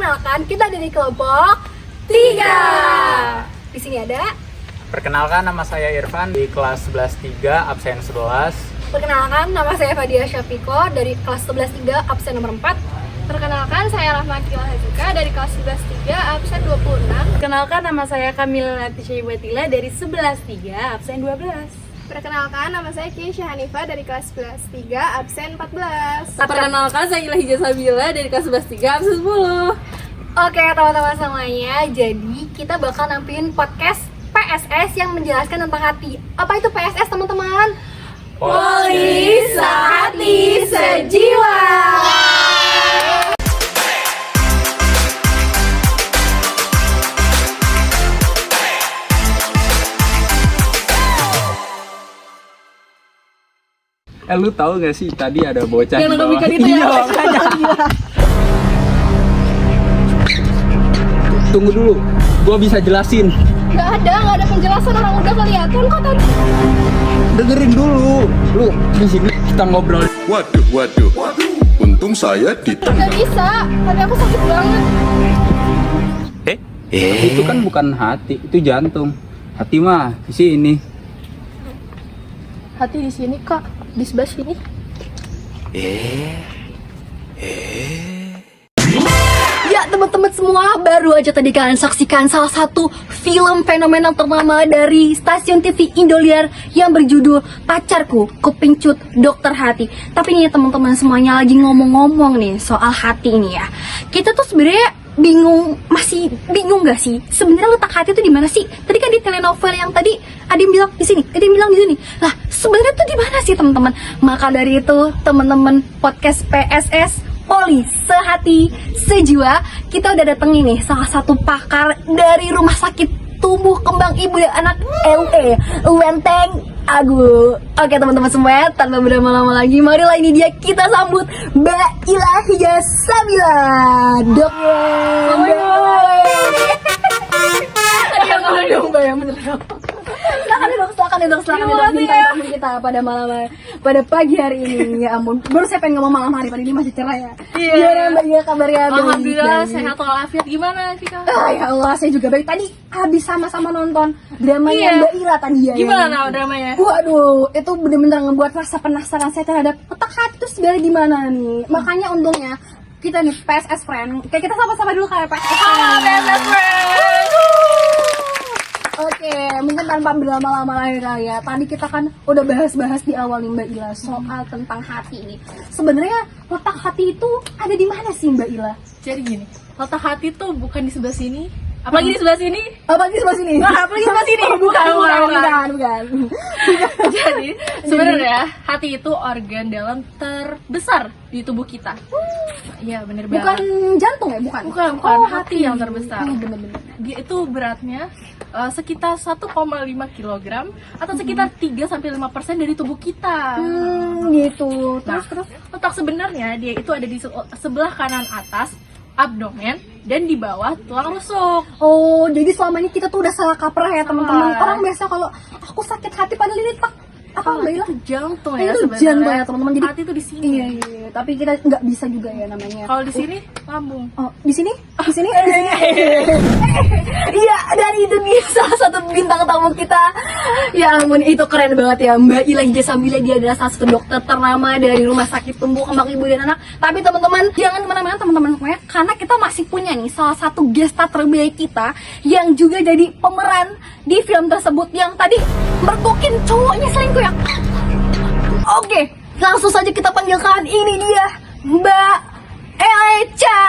Perkenalkan, kita dari kelompok 3. Di sini ada. Perkenalkan, nama saya Irfan di kelas 11-3 absen 11. Perkenalkan, nama saya Fadia Syafiko dari kelas 11-3 absen nomor 4. Perkenalkan, saya Rahma Kila Hazika dari kelas 11-3 absen 26. Perkenalkan, nama saya Kamila Latisha Ibatila dari 11-3 absen 12. Perkenalkan, nama saya Keisha Hanifa dari kelas 11-3 absen 14. Perkenalkan, saya Ilahi Jasabila dari kelas 11-3 absen 10. Oke teman-teman semuanya, jadi kita bakal nampilin podcast PSS yang menjelaskan tentang hati. Apa itu PSS teman-teman? Polis Sehati Sejiwa. Lu tahu gak sih tadi ada bocah Yang di bawah? ngebikin itu ya? Tunggu dulu, gua bisa jelasin. Gak ada penjelasan, orang udah kelihatan kok tadi. Dengerin dulu. Lu di sini kita ngobrol. Waduh. Untung saya Gak bisa, tapi aku sakit banget. Itu kan bukan hati, itu jantung. Hati mah di sini. Hati di sini kak, di sebelah sini. Ya teman-teman semua, baru aja tadi kalian saksikan salah satu film fenomenal ternama dari stasiun TV Indosiar yang berjudul Pacarku Kupingcut Dokter Hati. Tapi nih ya teman-teman semuanya, lagi ngomong-ngomong nih soal hati ini ya. Kita tuh sebenarnya masih bingung gak sih? Sebenarnya letak hati itu di mana sih? Tadi kan di telenovel yang tadi ada yang bilang di sini, ada yang bilang di sini. Lah, sebenarnya tuh di mana sih teman-teman? Maka dari itu, teman-teman podcast PSS Polis Sehati Sejiwa, kita udah datengin nih salah satu pakar dari Rumah Sakit Tumbuh Kembang Ibu dan Anak LE Lenteng Agung. Oke teman-teman semua, tanpa berlama-lama lagi, marilah ini dia kita sambut Mbak Ilahi Jasabila. Dok. Yang Mbak yang bener. Silakan dok bintang tamu kita pada pagi hari ini. Ya ampun, baru saya pengen ngomong malam hari, pada ini masih cerah ya. Gimana Mbak Ila kabarnya? Alhamdulillah sehat walafiat. Gimana Vika? Ya Allah, saya juga baik. Tadi habis sama-sama nonton dramanya Mbak Ila tadi ya. Gimana dramanya? Waduh, itu bener-bener ngebuat rasa penasaran saya terhadap letak hati itu sebenarnya di mana nih. Makanya untungnya kita nih PSS Friend. Kayak kita sama-sama dulu kayak PSS Friend. PSS Friend. Oke, mungkin tanpa berlama-lama lagi kali ya. Tadi kita kan udah bahas-bahas di awal nih Mbak Ila soal tentang hati ini. Sebenarnya letak hati itu ada di mana sih Mbak Ila? Jadi gini, letak hati tuh bukan di sebelah sini, apalagi di sebelah sini. Apalagi sebelah sini? Apalagi sebelah sini. Bukan. Jadi sebenarnya hati itu organ dalam terbesar di tubuh kita. Iya benar banget. Bukan jantung ya? Bukan. Bukan hati yang terbesar. Bener-bener. Dia itu beratnya sekitar 1,5 kg atau sekitar 3-5% dari tubuh kita. Gitu. Terus letak sebenarnya dia itu ada di sebelah kanan atas abdomen dan di bawah tulang rusuk. Oh, jadi selama ini kita tuh udah salah kaprah ya teman-teman. Orang biasa kalau aku sakit hati padahal ini Mbak Ila? Itu jantung Itu ya sebenarnya. jantung ya teman-teman. Jadi hati itu di sini. Iya. Tapi kita nggak bisa juga ya namanya. Kalau di sini lambung. Oh, di sini? Iya, dan itu dia salah satu bintang tamu kita. Ya ampun, itu keren banget ya Mbak Ilahi Jasabila. Dia adalah salah satu dokter ternama dari Rumah Sakit Tumbuh Kembang Ibu dan Anak. Tapi teman-teman, jangan kemana-mana teman-teman semuanya, karena kita masih punya nih salah satu gestar terbaik kita yang juga jadi pemeran di film tersebut yang tadi mergokin cowoknya selingkuh ya. Oke, langsung saja kita panggilkan, ini dia Mbak Echa.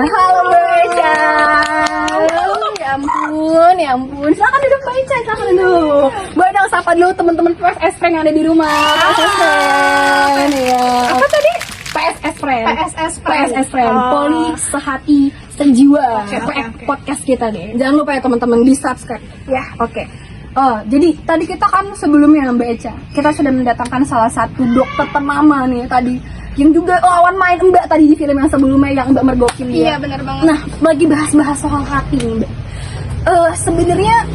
Halo Mbak Echa. Ya ampun. Silakan duduk Mbak Echa, silakan duduk. Mbak Echa sapa dulu teman-teman PSS Friend yang ada di rumah. PSS Friend ya. Apa tadi? PSS Friend. PSS Friend. Polis Sehati Sejiwa. Oke. Podcast kita deh. Jangan lupa ya teman-teman di subscribe. Ya, oke. Oh, jadi tadi kita kan sebelumnya Mbak Echa, kita sudah mendatangkan salah satu dokter ternama nih tadi, yang juga lawan main Mbak tadi di film yang sebelumnya yang Mbak mergokin dia. Iya benar banget. Nah, lagi bahas-bahas soal hati nih Mbak. Sebenarnya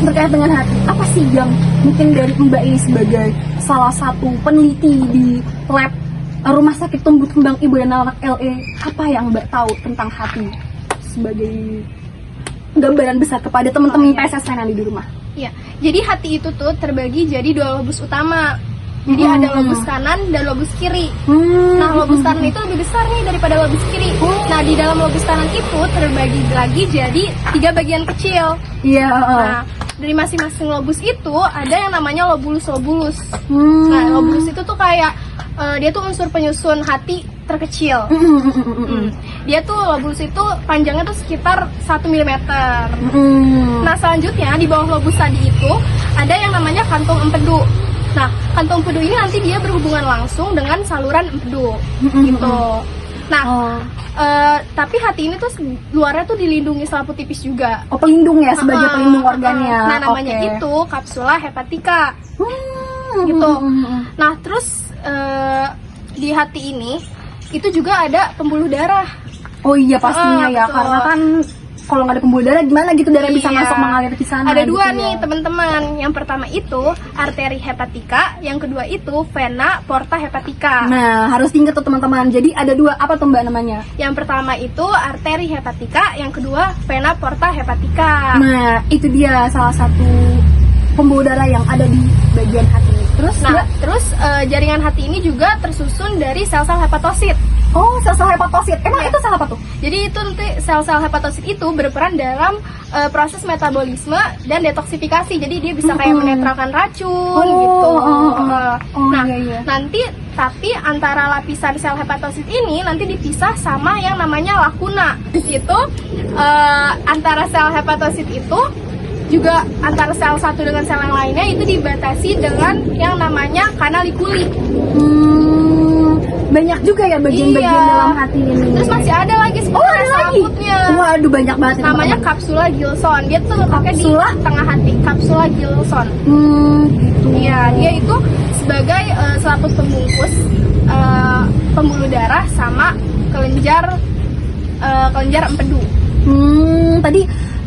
terkait dengan hati, apa sih yang mungkin dari Mbak ini sebagai salah satu peneliti di lab Rumah Sakit Tumbuh Kembang Ibu dan Anak LE, apa yang Mbak tahu tentang hati sebagai gambaran besar kepada teman-teman PSS yang ada di rumah? Iya, jadi hati itu tuh terbagi jadi 2 lobus utama. Jadi ada lobus kanan dan lobus kiri. Nah, lobus kanan itu lebih besar nih daripada lobus kiri. Nah, di dalam lobus kanan itu terbagi lagi jadi 3 bagian kecil. Iya. Nah, dari masing-masing lobus itu ada yang namanya lobulus-lobulus. Nah, lobulus itu tuh kayak dia tuh unsur penyusun hati terkecil. Dia tuh lobulus itu panjangnya tuh sekitar 1 mm. Nah, selanjutnya di bawah lobus tadi itu ada yang namanya kantung empedu. Nah, kantung empedu ini nanti dia berhubungan langsung dengan saluran empedu gitu. Nah, tapi hati ini tuh luarnya tuh dilindungi selaput tipis juga. Oh, pelindung ya, sebagai pelindung organnya. Nah, namanya itu kapsula hepatika. Gitu. Nah, terus di hati ini itu juga ada pembuluh darah. Oh iya pastinya ya, betul. karena kan kalau nggak ada pembuluh darah gimana gitu darah bisa Iya. masuk mengalir di sana. Ada gitu 2 ya. nih teman-teman. Yang pertama itu arteri hepatika, yang kedua itu vena porta hepatika. Nah, harus diingat tuh teman-teman. Jadi ada 2, apa tuh Mbak namanya? Yang pertama itu arteri hepatika, yang kedua vena porta hepatika. Nah, itu dia salah satu pembuluh darah yang ada di bagian hati. Terus Nah, Mbak? terus jaringan hati ini juga tersusun dari sel-sel hepatosit. Oh, sel-sel hepatosit. Emang Iya. itu sel apa tuh? Jadi itu nanti sel-sel hepatosit itu berperan dalam proses metabolisme dan detoksifikasi. Jadi dia bisa kayak menetralkan racun gitu. Nah, iya. nanti tapi antara lapisan sel hepatosit ini nanti dipisah sama yang namanya lakuna. Di situ antara sel hepatosit itu juga antara sel satu dengan sel yang lainnya itu dibatasi dengan yang namanya kanalikuli. Banyak juga ya bagian-bagian Iya. dalam hati ini. Terus masih ada lagi Oh, ada lagi. selaputnya. Waduh, banyak banget ya, Namanya teman-teman. kapsula Gilson. Dia tuh letaknya di Kapsula? tengah hati. Kapsula Gilson. Gitu. Iya, dia itu sebagai selaput pembungkus pembuluh darah sama kelenjar empedu. Tadi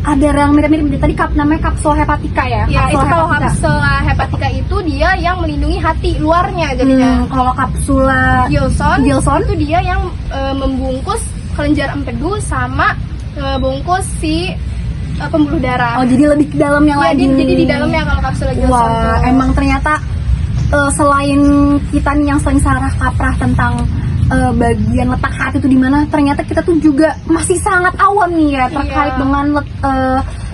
ada yang mirip-mirip tadi namanya kapsul hepatika ya. Ya, itu kalau hepatika. kapsula hepatika itu dia yang melindungi hati luarnya jadinya. Kalau kapsula Gilson Gilson? itu dia yang membungkus kelenjar empedu sama bungkus si pembuluh darah. Oh, jadi lebih ke dalam yang Ya, lagi. jadi di dalamnya kalau kapsula Gilson Wah, tuh. emang ternyata selain kita nih yang sering salah kaprah tentang bagian letak hati itu di mana, ternyata kita tuh juga masih sangat awam nih ya terkait Iya. dengan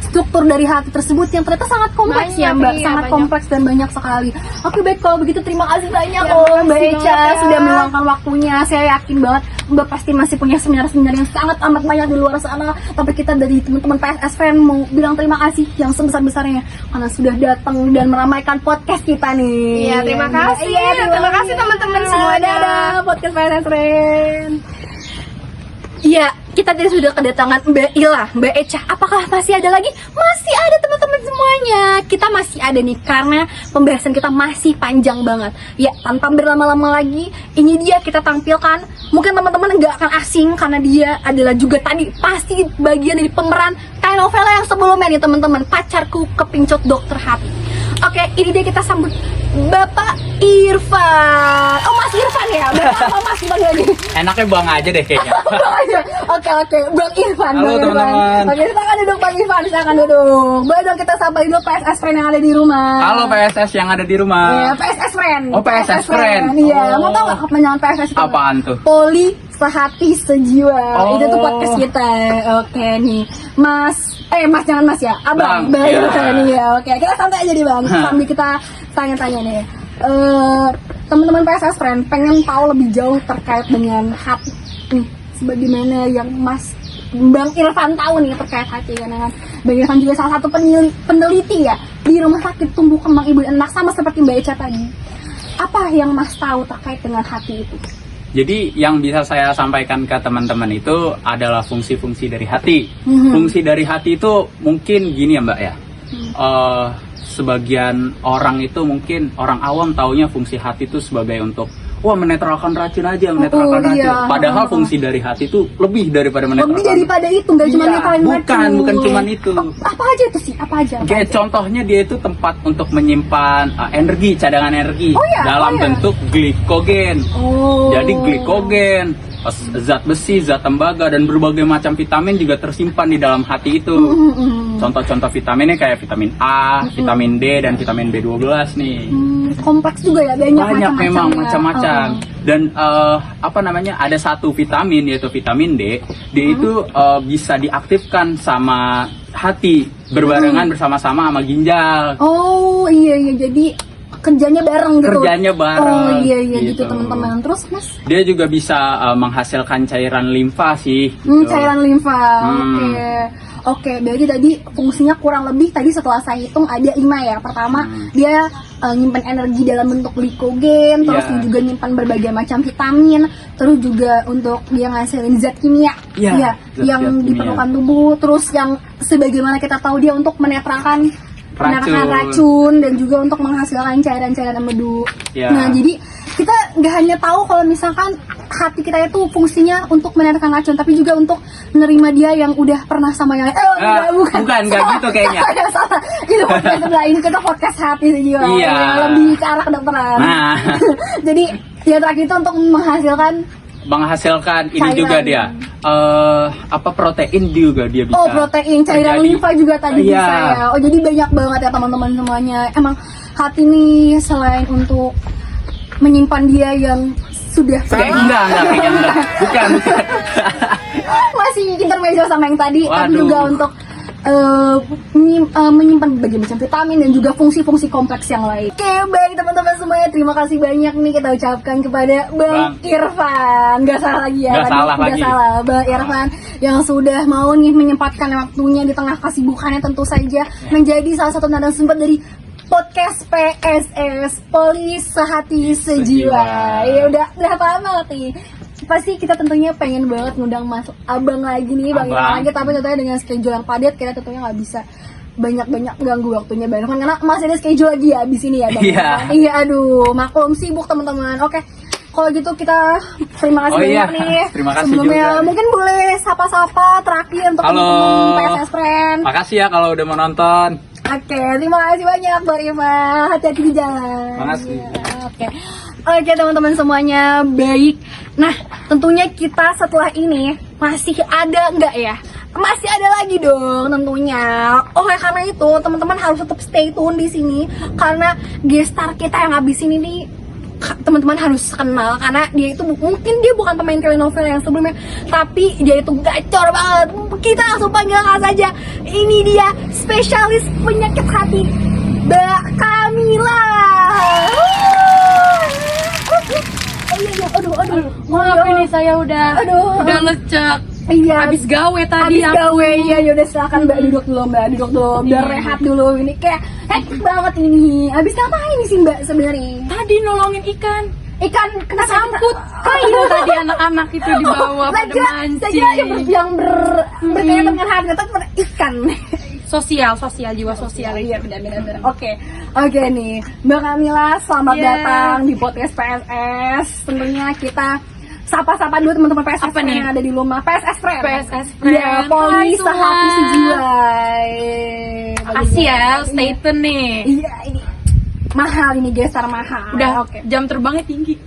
struktur dari hati tersebut yang ternyata sangat kompleks ya Banyak, Mbak, iya, sangat banyak. kompleks dan banyak sekali. Oke, baik, kalau begitu terima kasih banyak Ya, Mbak makasih Echa banget ya. sudah meluangkan waktunya. Saya yakin banget Mbak pasti masih punya seminar-seminar yang sangat amat banyak di luar sana. Tapi kita dari teman-teman PSS Friend mau bilang terima kasih yang sebesar-besarnya karena sudah datang dan meramaikan podcast kita nih. Iya, terima kasih. Iya, Terima kasih teman-teman semuanya. Dadah, podcast PSS Friend. Iya, kita tadi sudah kedatangan Mbak Ila, Mbak Echa. Apakah masih ada lagi? Masih ada teman-teman semuanya. Kita masih ada nih karena pembahasan kita masih panjang banget. Ya, tanpa berlama-lama lagi, ini dia kita tampilkan. Mungkin teman-teman nggak akan asing karena dia adalah juga tadi pasti bagian dari pemeran telenovela yang sebelumnya nih teman-teman. Pacarku Kepincut Dokter Hati. Oke, ini dia kita sambut Bapak Irfan. Oh, Mas Irfan ya? Bapak apa Mas Irfan lagi? Enaknya Bang aja deh kayaknya. Oke, Bang Irfan. Halo, Bang Irfan. teman-teman. Oke, silakan duduk Bang Irfan, silakan duduk. Boleh dong kita sapa dulu PSS Friend yang ada di rumah. Halo PSS yang ada di rumah. Iya, PSS Friend. Oh, PSS Friend. Iya, Oh. mau tau gak kepanjangan PSS itu? Apaan tuh? Poli Sehati Sejiwa. Oh. Itu tuh podcast kita. Oke nih, Mas jangan Mas ya, Abang. Bang, Baik, iya. nih ya. Oke, kita santai aja nih Bang. Sambil kita tanya-tanya nih. Teman-teman PSS Friend pengen tahu lebih jauh terkait dengan hati. Sebagaimana yang Mas Bang Irfan tahu nih terkait hati kan. Bang Irfan juga salah satu peneliti ya di Rumah Sakit Tumbuh Kembang Ibu dan Anak sama seperti Mbak Echa tadi. Apa yang Mas tahu terkait dengan hati itu? Jadi yang bisa saya sampaikan ke teman-teman itu adalah fungsi-fungsi dari hati. Fungsi dari hati itu mungkin gini ya Mbak ya. Sebagian orang itu mungkin orang awam taunya fungsi hati itu sebagai untuk wah menetralkan racun aja, menetralkan racun. iya. Padahal fungsi dari hati itu lebih daripada menetralkan. Lebih daripada itu, nggak cuma Iya, netralin racun. bukan cuman itu. Apa aja itu sih? Apa aja? Kayak contohnya dia itu tempat untuk menyimpan energi, cadangan energi dalam bentuk glikogen. Oh. Jadi glikogen, zat besi, zat tembaga, dan berbagai macam vitamin juga tersimpan di dalam hati itu. Contoh-contoh vitaminnya kayak vitamin A, vitamin D, dan vitamin B12 nih. Kompleks juga ya, banyak macam-macam Memang ya. macam-macam. Dan ada satu vitamin yaitu vitamin D. Dia itu bisa diaktifkan sama hati berbarengan bersama-sama sama ginjal. Oh iya, jadi kerjanya bareng gitu. Kerjanya bareng. Oh iya gitu gitu. teman-teman. Terus Mas? Dia juga bisa menghasilkan cairan limfa sih. gitu. Cairan limfa. Oke, berarti tadi fungsinya kurang lebih tadi setelah saya hitung ada 5 ya. Pertama, dia nyimpan energi dalam bentuk glikogen, terus Iya. juga nyimpan berbagai macam vitamin, terus juga untuk dia ngasilin zat kimia Iya, zat yang kimia. diperlukan tubuh, terus yang sebagaimana kita tahu dia untuk menetralkan racun dan juga untuk menghasilkan cairan-cairan empedu. Iya. Nah, jadi kita nggak hanya tahu kalau misalkan hati kita itu fungsinya untuk menetralkan racun, tapi juga untuk menerima dia yang udah pernah sama yang bukan nggak gitu kayaknya. Salah. Itu podcast sebelah ini kita podcast hati sih juga. Iya. Lebih ke arah kedokteran. Nah. Jadi yang terakhir itu untuk menghasilkan Ini cairan. juga dia protein juga dia bisa. Oh, protein, cairan terjadi. limfa juga tadi Iya. bisa ya. Oh, jadi banyak banget ya teman-teman semuanya. Emang hati nih selain untuk menyimpan dia yang sudah Enggak, kayaknya enggak. Bukan. masih intermezzo sama yang tadi, tapi Waduh. juga untuk menyimpan berbagai macam vitamin dan juga fungsi-fungsi kompleks yang lain. Oke, baik teman-teman semuanya, terima kasih banyak nih kita ucapkan kepada Bang Irfan. Nggak salah lagi ya, Nggak salah nggak lagi. salah. Bang Irfan yang sudah mau nih menyempatkan waktunya di tengah kesibukannya tentu saja menjadi salah satu narasumber dari podcast PSS, Polis Sehati Sejiwa. Ya udah lama nih. Pasti kita tentunya pengen banget ngundang Mas Abang lagi nih, Bang Irfan lagi, tapi tentunya dengan schedule yang padat kita tentunya nggak bisa banyak ganggu waktunya Bang Irfan karena masih ada schedule lagi ya abis ini ya Bang Iya. Irfan. Iya, aduh, maklum sibuk teman-teman. Oke. Kalau gitu kita terima kasih banyak nih. Terima kasih Sebelumnya juga. mungkin boleh sapa-sapa terakhir untuk Halo. teman-teman PSS Friend. Makasih ya kalau udah mau nonton. Oke, terima kasih banyak Bang Irfan. Hati-hati di jalan. Makasih. Oke teman-teman semuanya, baik. Nah, tentunya kita setelah ini masih ada nggak ya? Masih ada lagi dong tentunya. Oleh karena itu teman-teman harus tetap stay tune di sini karena guest star kita yang habis ini nih teman-teman harus kenal karena dia itu mungkin dia bukan pemain telenovel yang sebelumnya, tapi dia itu gacor banget. Kita langsung panggilkan saja. Ini dia spesialis penyakit hati, Mbak Kamila. Aduh. Maaf ini saya udah lecek. Iya. Habis gawe tadi. Habis gawe ya, yaudah silakan Mbak duduk dulu biar rehat dulu. Ini kayak hektik banget ini. Habis ngapain sih Mbak sebenarnya? Tadi nolongin ikan. Ikan kena Sangkut kayu tadi anak-anak itu di bawah pada mancing. yang berkaitan dengan harga tapi pada ikan. Sosial, jiwa sosial. Iya benar. Oke nih Mbak Kamila, selamat Iya. datang di podcast PSS. Tentunya kita sapa-sapa dulu teman-teman PSS Apa Friend nih? yang ada di rumah. PSS Friend. PSS Friend. Ya, Polis Hai semua. Sehati Sejiwa. Makasih ya, stay tune nih. Iya, ini mahal ini gestar mahal. Udah Oke. jam terbangnya tinggi.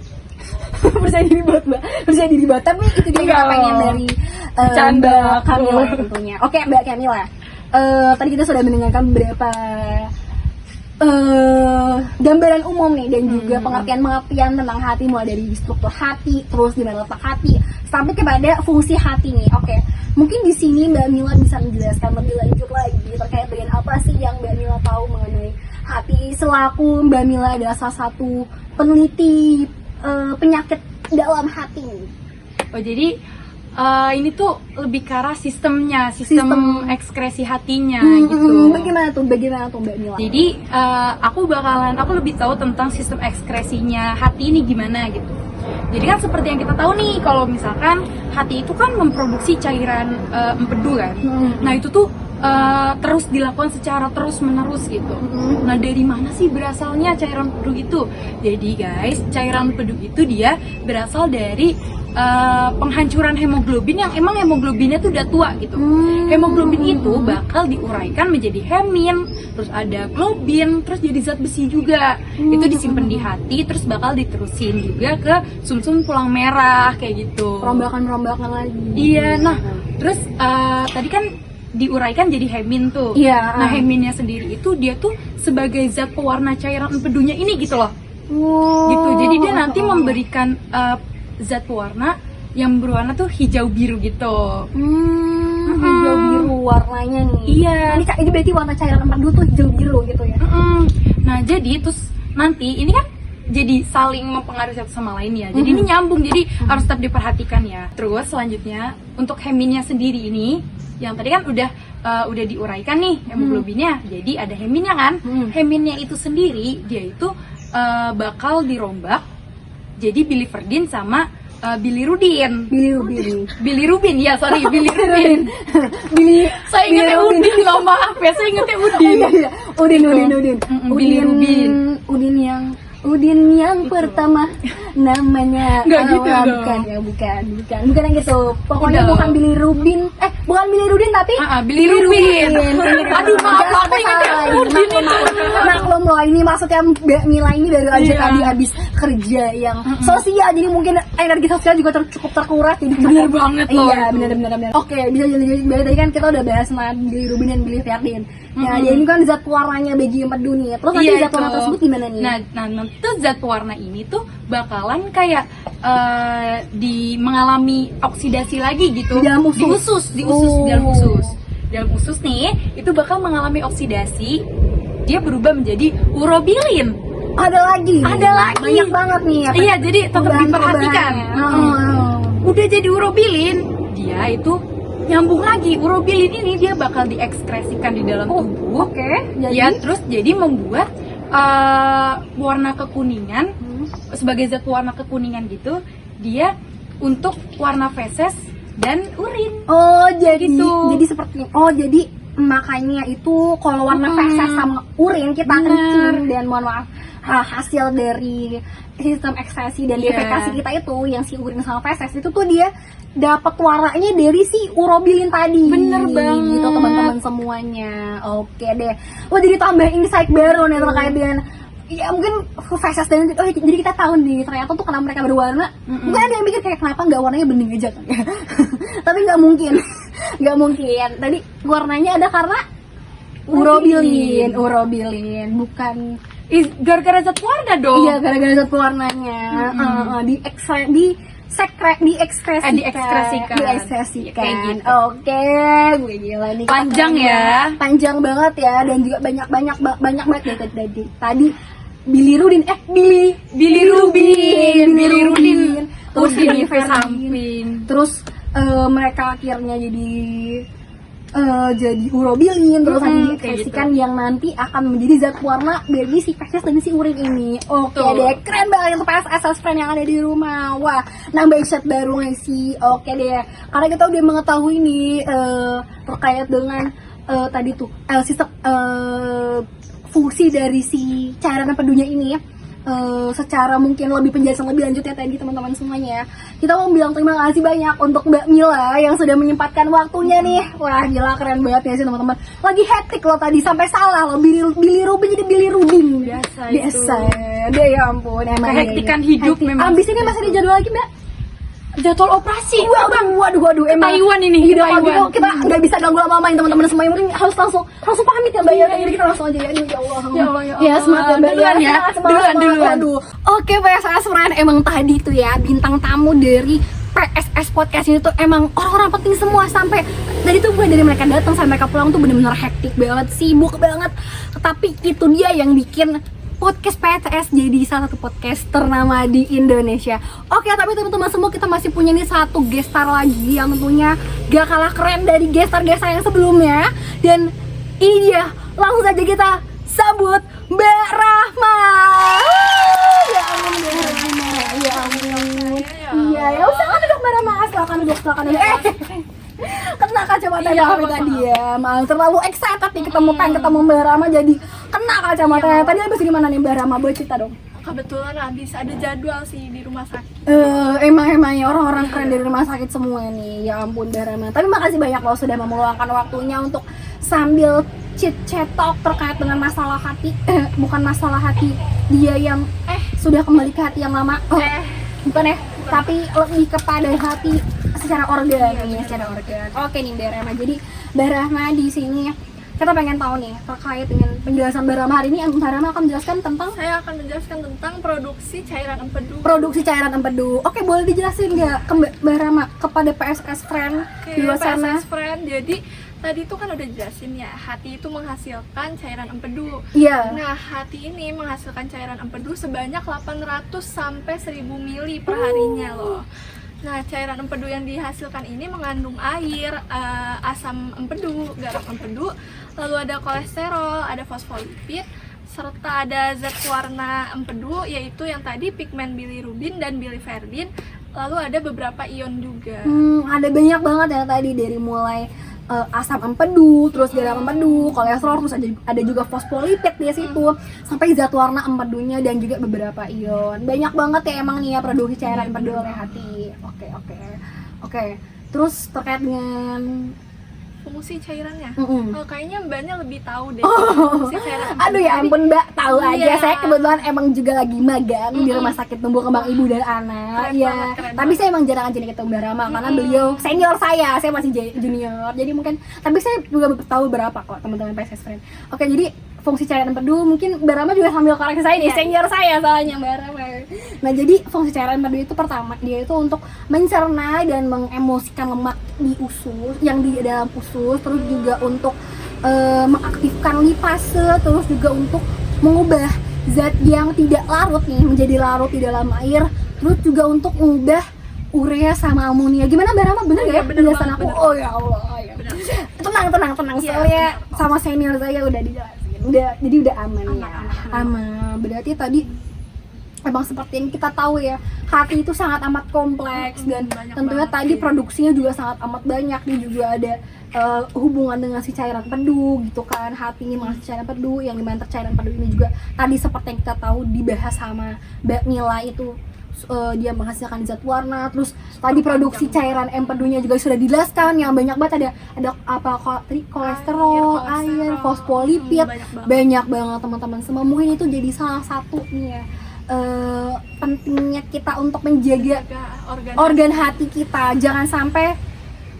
Percaya diri banget. Tapi itu dia Enggak. yang pengen dari Canda. Mbak Kamila tentunya. Oke, Mbak Kamila. Tadi kita sudah mendengarkan beberapa gambaran umum nih dan juga pengertian tentang hati, mulai dari struktur hati, terus di mana letak hati, sampai kepada fungsi hati nih. Oke, mungkin di sini Mbak Mila bisa menjelaskan lebih lanjut lagi terkait dengan apa sih yang Mbak Mila tahu mengenai hati, selaku Mbak Mila adalah salah satu peneliti penyakit dalam hati nih. Oh jadi ini tuh lebih ke arah sistem ekskresi hatinya gitu. Bagaimana tuh Mbak Mila? Jadi aku lebih tahu tentang sistem ekskresinya hati ini gimana gitu. Jadi kan seperti yang kita tahu nih, kalau misalkan hati itu kan memproduksi cairan empedu kan. Nah itu tuh terus dilakukan secara terus-menerus gitu. Nah, dari mana sih berasalnya cairan empedu itu? Jadi guys, cairan empedu itu dia berasal dari penghancuran hemoglobin yang emang hemoglobinnya tuh udah tua gitu. Hemoglobin itu bakal diuraikan menjadi hemin, terus ada globin, terus jadi zat besi juga. Itu disimpan di hati, terus bakal diterusin juga ke sumsum tulang merah kayak gitu. Perombakan lagi. Iya, nah terus tadi kan diuraikan jadi hemin tuh. Iya. Nah, heminnya sendiri itu dia tuh sebagai zat pewarna cairan empedunya ini gitu loh. Gitu. Jadi dia nanti memberikan zat pewarna yang berwarna tuh hijau biru gitu. Hijau biru warnanya nih. Iya. Ini berarti warna cairan empedu tuh hijau biru gitu ya. Nah, jadi terus nanti ini kan jadi saling mempengaruhi satu sama lain ya. Jadi ini nyambung, jadi harus tetap diperhatikan ya. Terus selanjutnya untuk heminnya sendiri ini, yang tadi kan udah diuraikan nih hemoglobinnya. Jadi ada heminnya kan. Heminnya itu sendiri dia itu bakal dirombak jadi biliverdin sama bilirubin. Bilirubin ya, sorry, bilirubin. Saya ingatnya Udin loh, maaf ya, saya ingatnya Udin. Udin. Bilirubin. Udin yang pertama namanya Nggak gitu dong. bukan yang gitu. Pokoknya Udah. bukan bilirubin. Bukan bilirubin tapi Bilirubin. Aduh, maaf, aku ingatnya Udin itu. Maklum loh, ini maksudnya Mbak Mila ini baru aja tadi habis kerja yang sosial, jadi mungkin energi sosial juga cukup terkuras, jadi Bener banget loh. Iya, bener. Oke, bisa jadi tadi kan kita udah bahas bilirubin dan biliverdin. Ya, jadi ini kan zat pewarnanya bagi empedu nih. Terus nanti zat pewarna tersebut gimana nih? Nah, nanti tuh zat pewarna ini tuh bakalan kayak mengalami oksidasi lagi gitu. Di dalam usus? Di dalam usus nih, itu bakal mengalami oksidasi. Dia berubah menjadi urobilin. Ada lagi. Banyak banget nih. Iya, jadi tetap diperhatikan. Perubahan-perubahannya. Udah jadi urobilin, dia itu nyambung lagi. Urobilin ini dia bakal diekskresikan di dalam tubuh. Oke, jadi? Ya, terus jadi membuat warna kekuningan sebagai zat warna kekuningan gitu. Dia untuk warna feses dan urin. Oh, jadi Gitu. jadi seperti jadi makanya itu kalau warna feses sama urin kita Bener. kencing, dan mohon maaf hasil dari sistem ekskresi dan Iya. defekasi kita itu yang si urin sama feses itu tuh dia dapat warnanya dari si urobilin tadi. Bener banget. Gitu teman-teman semuanya. Oke deh. Jadi tambah insight baru nih terkait dengan ya mungkin feses dan jadi kita tahu nih ternyata tuh kenapa mereka berwarna. Mungkin ada yang mikir kayak kenapa nggak warnanya bening aja kan. Tapi nggak mungkin. Tadi warnanya ada karena urobilin bukan. Gara-gara zat warna dong. Iya, gara-gara zat pewarnanya. Diekskresikan. Kayak gitu. Oke, gue gila nih. Panjang ya. Panjang banget ya, dan juga banyak banget ya tadi bilirubin. Terus Bilirubin. di samping. Terus mereka akhirnya jadi urobilin, terus nanti diekspresikan yang nanti akan menjadi zat warna dari si feses dan si urin ini. Oke deh, keren banget untuk PSS friend yang ada di rumah. Wah, nambah insight baru nggak sih? Oke deh, karena kita udah mengetahui nih terkait dengan tadi tuh sistem fungsi dari si cairan empedunya ini ya. Secara mungkin lebih penjelasan lebih lanjut ya tadi teman-teman semuanya. Kita mau bilang terima kasih banyak untuk Mbak Mila yang sudah menyempatkan waktunya nih. Wah gila, keren banget ya sih teman-teman. Lagi hektik loh tadi sampai salah loh, bilirubin jadi bilirubin. Biasa. Deh ya ampun, emang Kehektikan hidup memang. Abis ini masih ada jadwal lagi Mbak? Jadwal operasi. Waduh, emang Taiwan ini, Iya, Taiwan. gitu kita nggak bisa ganggu lama-lama teman-teman semuanya. Mungkin harus langsung pamit ya Mbak ya. Jadi kita langsung aja ya. Aduh, ya Allah. Ya, semangat ya Mbak Duluan ya. Semangat. Duluan. Aduh. Oke, PSS friend, emang tadi tuh ya bintang tamu dari PSS podcast ini tuh emang orang-orang penting semua. Sampai dari tuh mulai dari mereka datang sampai mereka pulang tuh bener-bener hektik banget, sibuk banget. Tapi itu dia yang bikin podcast PSS jadi salah satu podcast ternama di Indonesia. Oke, tapi teman-teman semua, kita masih punya nih satu gestar lagi yang tentunya gak kalah keren dari gestar-gestar yang sebelumnya. Dan ini dia, langsung saja kita sambut Mbak Rahma. Ya ampun Mbak Rahma, ya ampun. Iya, ya usah kan duduk Mbak Rahma, silakan duduk. Kena kacamata Iya, Mbak tadi ya. Mal terlalu excited nih ketemu Mbak Rama jadi kena kacamata. Tadi habis di mana nih Mbak Rama? Boleh cerita dong. Kebetulan habis ada jadwal sih di rumah sakit. Emang ya orang-orang keren dari rumah sakit semua nih. Ya ampun Mbak Rama. Tapi makasih banyak loh sudah meluangkan waktunya untuk sambil chit-chat talk terkait dengan masalah hati. Bukan masalah hati dia yang sudah kembali ke hati yang lama. Bukan ya, tapi lebih kepada hati secara organ ya, secara organ. Oke nih Mbak Rama. Jadi Mbak Rama di sini kita pengen tahu nih terkait dengan penjelasan Mbak Rama hari ini. Mbak Rama akan menjelaskan tentang Saya akan menjelaskan tentang produksi cairan empedu. produksi cairan empedu. Oke, boleh dijelasin nggak ke Mbak Rama kepada PSS Friend di luar sana? PSS Friend. Jadi tadi itu kan udah jelasin ya, hati itu menghasilkan cairan empedu. Iya. Nah, hati ini menghasilkan cairan empedu sebanyak 800 sampai 1000 mili per harinya loh. Nah, cairan empedu yang dihasilkan ini mengandung air, asam empedu, garam empedu, lalu ada kolesterol, ada fosfolipid, serta ada zat warna empedu yaitu yang tadi pigmen bilirubin dan biliverdin, lalu ada beberapa ion juga. Ada banyak banget ya tadi dari mulai asam empedu, terus garam empedu, kolesterol, terus ada juga fosfolipid di situ, sampai zat warna empedunya dan juga beberapa ion. Banyak banget ya emang nih ya produksi cairan empedu oleh hati. Oke. Terus terkait dengan Fungsi cairannya. Mm-mm. Kayaknya Mbaknya lebih tahu deh fungsi cairan empedu. Aduh ya ampun Mbak, tahu aja. Iya. Saya kebetulan emang juga lagi magang di rumah sakit tumbuh kembang ibu dan anak. Keren Iya. banget, keren Tapi saya emang jarang aja nih ketemu Mbak Rama karena beliau senior saya masih junior. Jadi mungkin tapi saya juga tahu berapa kok teman-teman PSS Friend. Oke, jadi fungsi cairan empedu mungkin Mbak Rama juga sambil koreksi saya nih, senior saya soalnya Mbak Rama. Nah, jadi fungsi cairan empedu itu pertama dia itu untuk mencerna dan mengemosikan lemak di usus, yang di dalam usus, terus juga untuk mengaktifkan lipase, terus juga untuk mengubah zat yang tidak larut nih menjadi larut di dalam air, terus juga untuk mengubah urea sama amonia. Gimana Mbak Rama, bener Iya, ya bener penjelasan banget, aku? bener. Oh ya Allah, ya. Tenang soalnya sama senior saya udah dijelasin. Jadi udah aman ya. Aman. Berarti tadi emang seperti yang kita tahu ya, hati itu sangat amat kompleks dan banyak tentunya banget tadi sih. produksinya juga sangat amat banyak. Dia juga ada hubungan dengan si cairan empedu gitu kan. Hati ini menghasilkan cairan empedu, yang dimana cairan empedu ini juga tadi seperti yang kita tahu dibahas sama Mbak Mila itu dia menghasilkan zat warna, terus tadi produksi cairan empedunya juga sudah dijelaskan yang banyak banget, ada apa kolesterol, air, fosfolipid, banyak banget teman-teman semua. Mungkin itu jadi salah satu nih ya pentingnya kita untuk menjaga organ hati kita, jangan sampai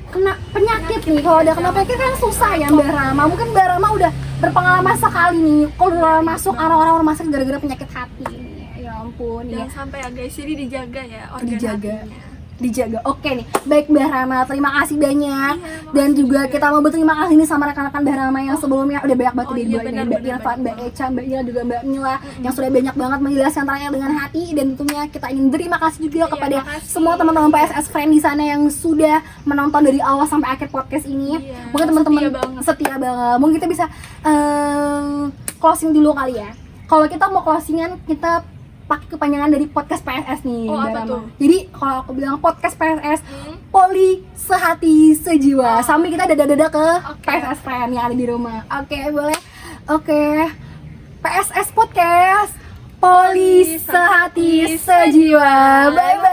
kena penyakit nih. Kalau udah kena penyakit kan susah ya Mbak Rama. Mungkin Mbak Rama udah berpengalaman sekali nih kalau masuk orang-orang rumah sakit gara-gara penyakit hati nih. Ya ampun ya. Jangan sampai ya guys, jadi dijaga ya organ Dijaga. Oke nih, baik Mbak Rama, terima kasih banyak. Dan juga kita mau berterima kasih nih sama rekan-rekan Mbak Rama yang sebelumnya udah banyak banget dari Mbak Irfan, Mbak Echa, Mbak Ila, juga Mbak Mila yang sudah banyak banget menjelaskan terkait dengan hati. Dan tentunya kita ingin terima kasih juga kepada semua teman-teman PSS Friend di sana yang sudah menonton dari awal sampai akhir podcast ini. Mungkin teman-teman setia banget. Mungkin kita bisa closing dulu kali ya. Kalau kita mau closingan, kita pakai kepanjangan dari podcast PSS nih. Oh, Mbak apa Rama. tuh? Jadi kalau aku bilang podcast PSS, poli sehati sejiwa. Sambil kita dada-dada ke PSS Friend yang ada di rumah. Oke, boleh. Oke. PSS Podcast, poli sehati sejiwa. Bye bye.